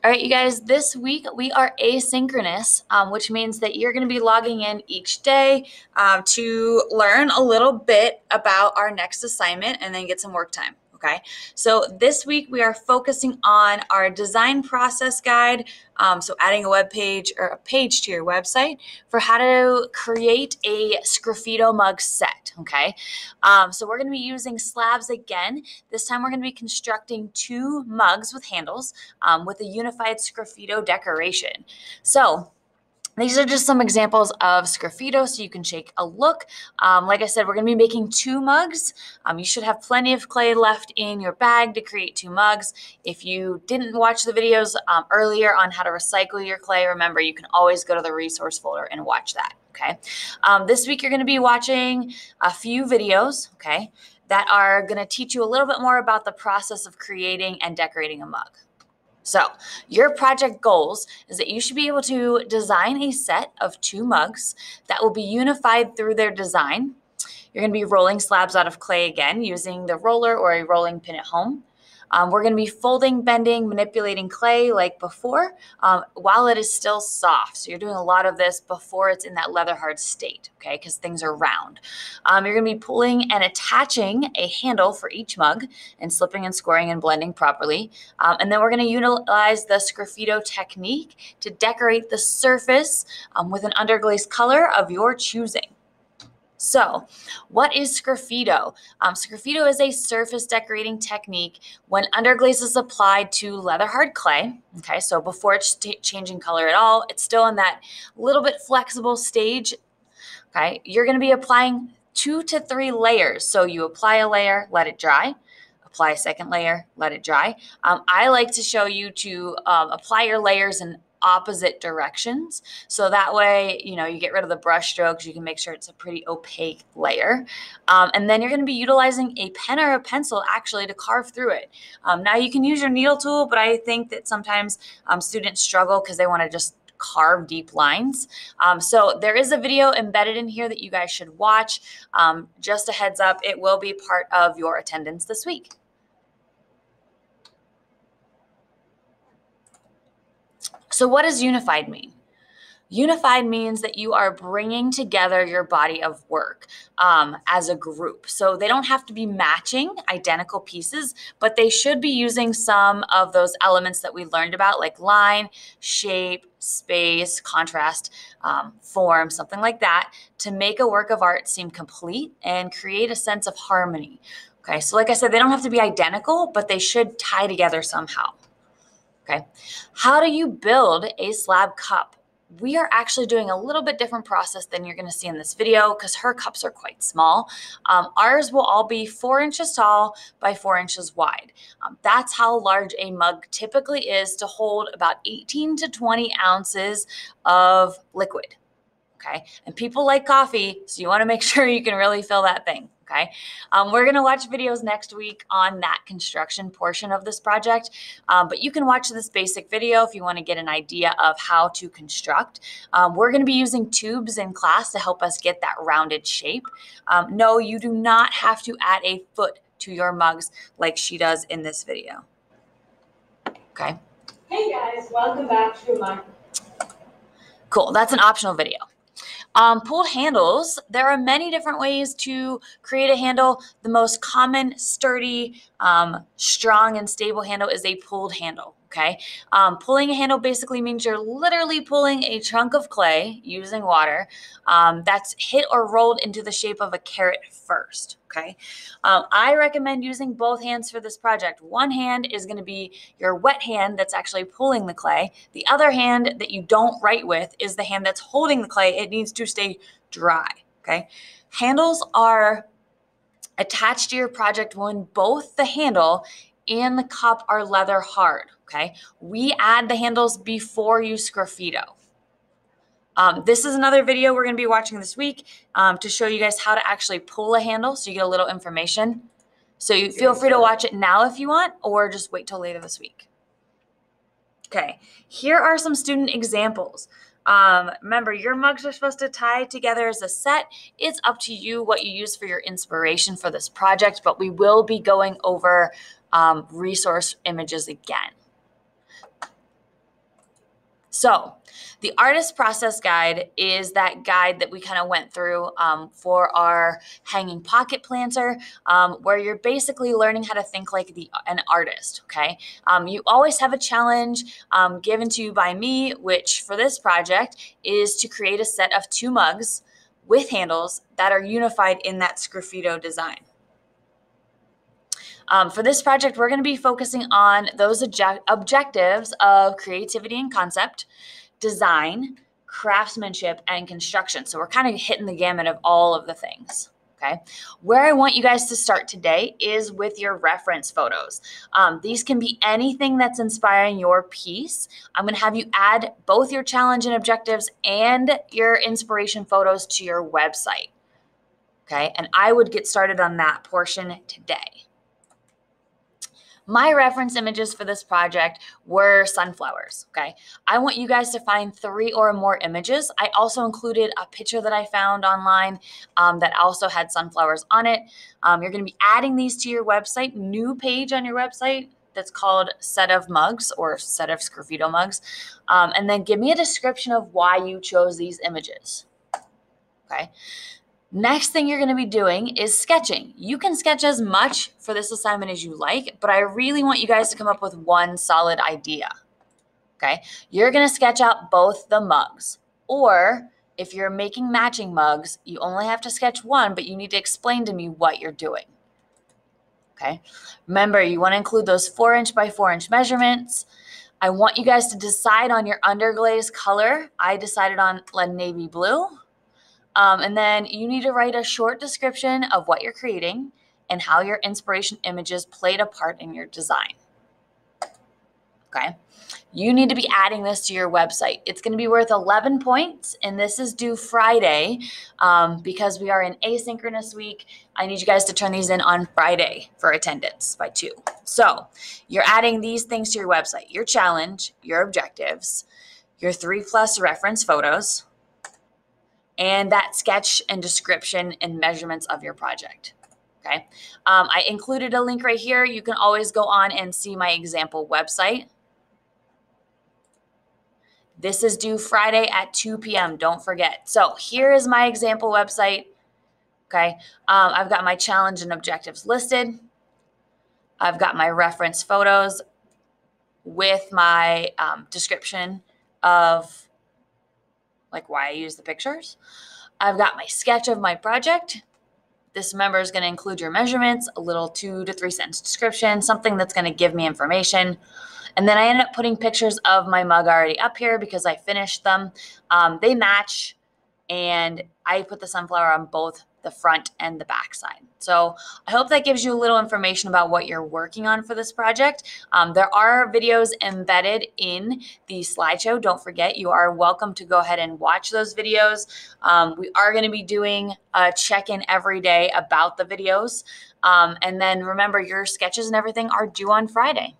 All right, you guys, this week we are asynchronous, which means that you're going to be logging in each day to learn a little bit about our next assignment and then get some work time. Okay, so this week we are focusing on our design process guide. So adding a web page or a page to your website for how to create a Sgraffito mug set. Okay, so we're going to be using slabs again. This time we're going to be constructing 2 mugs with handles with a unified Sgraffito decoration. So these are just some examples of Sgraffito, so you can take a look. Like I said, we're going to be making 2 mugs. You should have plenty of clay left in your bag to create 2 mugs. If you didn't watch the videos earlier on how to recycle your clay, remember, you can always go to the resource folder and watch that, okay? This week, you're going to be watching a few videos, okay, that are going to teach you a little bit more about the process of creating and decorating a mug. So your project goals is that you should be able to design a set of 2 mugs that will be unified through their design. You're going to be rolling slabs out of clay again using the roller or a rolling pin at home. We're going to be folding, bending, manipulating clay like before while it is still soft. So you're doing a lot of this before it's in that leather hard state, okay, because things are round. You're going to be pulling and attaching a handle for each mug and slipping and scoring and blending properly. And then we're going to utilize the Sgraffito technique to decorate the surface with an underglaze color of your choosing. So what is Sgraffito? Sgraffito is a surface decorating technique when underglaze is applied to leather hard clay. Okay, so before it's changing color at all, it's still in that little bit flexible stage. Okay, you're going to be applying 2 to 3 layers. So you apply a layer, let it dry. Apply a second layer, let it dry. I like to show you to apply your layers in opposite directions. So that way, you get rid of the brush strokes. You can make sure it's a pretty opaque layer. And then you're going to be utilizing a pen or a pencil actually to carve through it. Now you can use your needle tool, but I think that sometimes students struggle because they want to just carve deep lines. So there is a video embedded in here that you guys should watch. Just a heads up, it will be part of your attendance this week. So what does unified mean? Unified means that you are bringing together your body of work as a group. So they don't have to be matching identical pieces, but they should be using some of those elements that we learned about, like line, shape, space, contrast, form, something like that, to make a work of art seem complete and create a sense of harmony. Okay, so like I said, they don't have to be identical, but they should tie together somehow. Okay, how do you build a slab cup? We are actually doing a little bit different process than you're going to see in this video because her cups are quite small. Ours will all be 4 inches tall by 4 inches wide. That's how large a mug typically is to hold about 18 to 20 ounces of liquid. Okay, and people like coffee, so you want to make sure you can really fill that thing. Okay, we're going to watch videos next week on that construction portion of this project, but you can watch this basic video if you want to get an idea of how to construct. We're going to be using tubes in class to help us get that rounded shape. No, you do not have to add a foot to your mugs like she does in this video. Okay. Hey guys, welcome back to my... Cool, that's an optional video. Pulled handles, there are many different ways to create a handle. The most common, sturdy, strong, and stable handle is a pulled handle, okay? Pulling a handle basically means you're literally pulling a chunk of clay using water that's hit or rolled into the shape of a carrot first, okay? I recommend using both hands for this project. One hand is going to be your wet hand that's actually pulling the clay. The other hand that you don't write with is the hand that's holding the clay. It needs to stay dry, okay? Handles are attached to your project when both the handle and the cup are leather hard, okay? We add the handles before you Sgraffito. This is another video we're going to be watching this week to show you guys how to actually pull a handle so you get a little information. So you feel free to watch it now if you want, or just wait till later this week. Okay, here are some student examples. Remember, your mugs are supposed to tie together as a set. It's up to you what you use for your inspiration for this project, but we will be going over resource images again. So the artist process guide is that guide that we kind of went through for our hanging pocket planter, where you're basically learning how to think like an artist, okay? You always have a challenge given to you by me, which for this project is to create a set of 2 mugs with handles that are unified in that Sgraffito design. For this project, we're going to be focusing on those objectives of creativity and concept, design, craftsmanship, and construction. So we're kind of hitting the gamut of all of the things. Okay. Where I want you guys to start today is with your reference photos. These can be anything that's inspiring your piece. I'm going to have you add both your challenge and objectives and your inspiration photos to your website. Okay. And I would get started on that portion today. My reference images for this project were sunflowers, okay? I want you guys to find 3 or more images. I also included a picture that I found online that also had sunflowers on it. You're gonna be adding these to your website, new page on your website that's called Set of Mugs or Set of Sgraffito Mugs. And then give me a description of why you chose these images, okay? Next thing you're going to be doing is sketching. You can sketch as much for this assignment as you like, but I really want you guys to come up with one solid idea. Okay? You're going to sketch out both the mugs. Or if you're making matching mugs, you only have to sketch one, but you need to explain to me what you're doing. Okay? Remember, you want to include those 4" by 4" measurements. I want you guys to decide on your underglaze color. I decided on navy blue. And then you need to write a short description of what you're creating and how your inspiration images played a part in your design. Okay. You need to be adding this to your website. It's going to be worth 11 points, and this is due Friday because we are in asynchronous week. I need you guys to turn these in on Friday for attendance by 2. So you're adding these things to your website, your challenge, your objectives, your 3+ reference photos, and that sketch and description and measurements of your project. Okay. I included a link right here. You can always go on and see my example website. This is due Friday at 2 p.m. Don't forget. So here is my example website. Okay. I've got my challenge and objectives listed. I've got my reference photos with my description of like why I use the pictures. I've got my sketch of my project. This member is going to include your measurements, a little 2 to 3 sentence description, something that's going to give me information. And then I ended up putting pictures of my mug already up here because I finished them. They match, and I put the sunflower on both the front and the back side. So I hope that gives you a little information about what you're working on for this project. There are videos embedded in the slideshow. Don't forget, you are welcome to go ahead and watch those videos. We are going to be doing a check-in every day about the videos. And then remember, your sketches and everything are due on Friday.